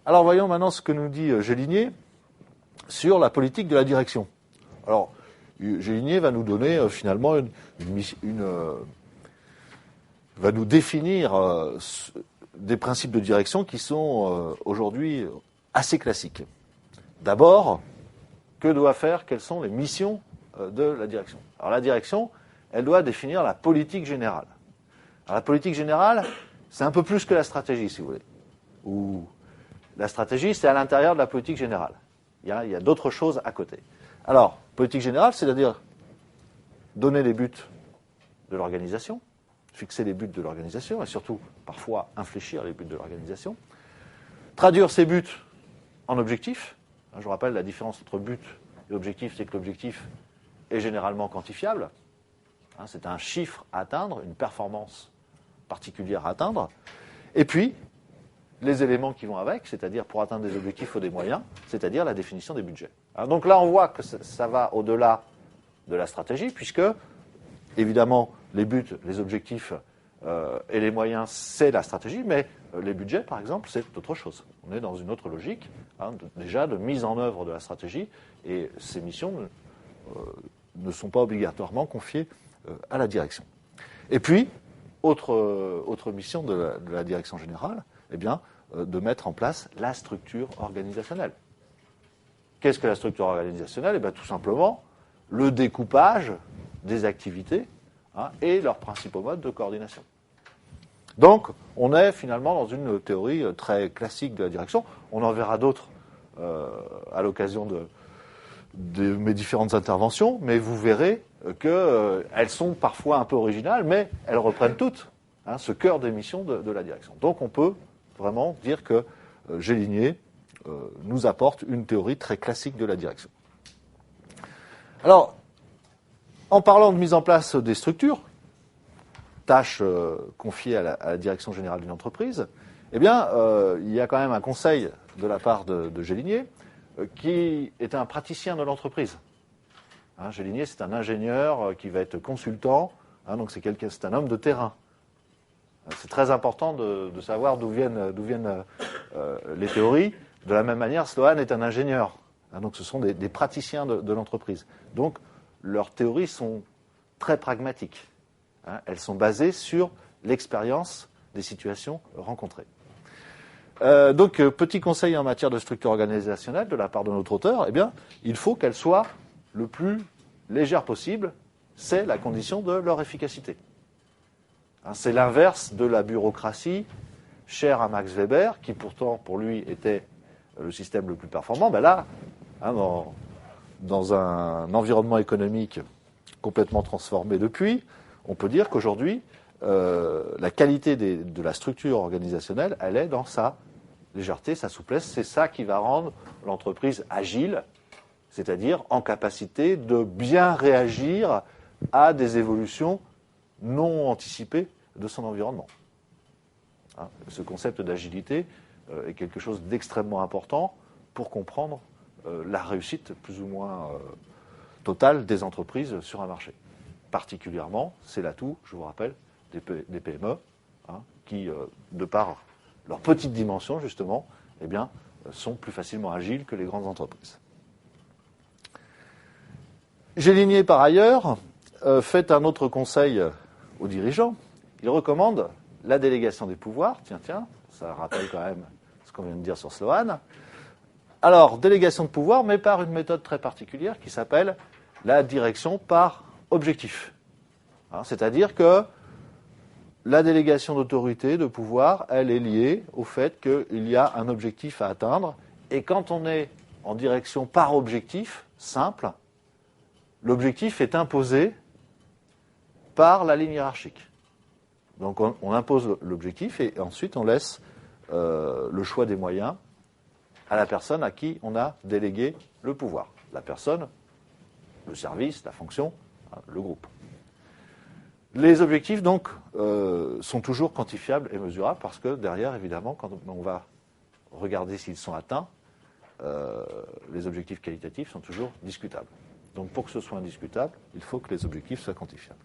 Alors voyons maintenant ce que nous dit Géligné sur la politique de la direction. Alors, Géligné va nous donner finalement va nous définir des principes de direction qui sont aujourd'hui assez classiques. D'abord, quelles sont les missions de la direction? Alors la direction, elle doit définir la politique générale. Alors la politique générale, c'est un peu plus que la stratégie, si vous voulez. Ou la stratégie, c'est à l'intérieur de la politique générale. Il y a d'autres choses à côté. Alors, politique générale, c'est-à-dire donner les buts de l'organisation, fixer les buts de l'organisation, et surtout, parfois, infléchir les buts de l'organisation. Traduire ces buts en objectifs. Je vous rappelle, la différence entre but et objectif, c'est que l'objectif est généralement quantifiable. C'est un chiffre à atteindre, une performance particulière à atteindre. Et puis, les éléments qui vont avec, c'est-à-dire pour atteindre des objectifs, il faut des moyens, c'est-à-dire la définition des budgets. Alors donc là, on voit que ça va au-delà de la stratégie, puisque, évidemment, les buts, les objectifs et les moyens, c'est la stratégie, mais les budgets, par exemple, c'est autre chose. On est dans une autre logique, déjà de mise en œuvre de la stratégie, et ces missions ne sont pas obligatoirement confiées à la direction. Et puis, autre mission de la direction générale, eh bien, de mettre en place la structure organisationnelle. Qu'est-ce que la structure organisationnelle? Eh bien, tout simplement, le découpage des activités et leurs principaux modes de coordination. Donc, on est finalement dans une théorie très classique de la direction. On en verra d'autres à l'occasion de mes différentes interventions, mais vous verrez qu'elles sont parfois un peu originales, mais elles reprennent toutes ce cœur des missions de la direction. Donc, on peut vraiment dire que Géligné nous apporte une théorie très classique de la direction. Alors, en parlant de mise en place des structures, tâches confiées à la direction générale d'une entreprise, eh bien, il y a quand même un conseil de la part de Géligné qui est un praticien de l'entreprise. Géligné, c'est un ingénieur qui va être consultant, donc c'est un homme de terrain. C'est très important de savoir d'où viennent les théories. De la même manière, Sloan est un ingénieur. Donc ce sont des praticiens de l'entreprise. Donc leurs théories sont très pragmatiques. Elles sont basées sur l'expérience des situations rencontrées. Donc petit conseil en matière de structure organisationnelle de la part de notre auteur, eh bien, il faut qu'elle soit le plus légère possible. C'est la condition de leur efficacité. C'est l'inverse de la bureaucratie chère à Max Weber, qui pourtant, pour lui, était le système le plus performant. Ben là, dans un environnement économique complètement transformé depuis, on peut dire qu'aujourd'hui, la qualité de la structure organisationnelle, elle est dans sa légèreté, sa souplesse. C'est ça qui va rendre l'entreprise agile, c'est-à-dire en capacité de bien réagir à des évolutions non anticipées de son environnement. Ce concept d'agilité est quelque chose d'extrêmement important pour comprendre la réussite plus ou moins totale des entreprises sur un marché. Particulièrement, c'est l'atout, je vous rappelle, des PME, qui, de par leur petite dimension, justement, eh bien, sont plus facilement agiles que les grandes entreprises. Géligné, par ailleurs, fait un autre conseil aux dirigeants. Il recommande la délégation des pouvoirs. Tiens, ça rappelle quand même ce qu'on vient de dire sur Sloan. Alors, délégation de pouvoir, mais par une méthode très particulière qui s'appelle la direction par objectif. C'est-à-dire que la délégation d'autorité, de pouvoir, elle est liée au fait qu'il y a un objectif à atteindre. Et quand on est en direction par objectif, simple, l'objectif est imposé par la ligne hiérarchique. Donc on impose l'objectif et ensuite on laisse le choix des moyens à la personne à qui on a délégué le pouvoir. La personne, le service, la fonction, le groupe. Les objectifs, donc, sont toujours quantifiables et mesurables parce que derrière, évidemment, quand on va regarder s'ils sont atteints, les objectifs qualitatifs sont toujours discutables. Donc pour que ce soit indiscutable, il faut que les objectifs soient quantifiables.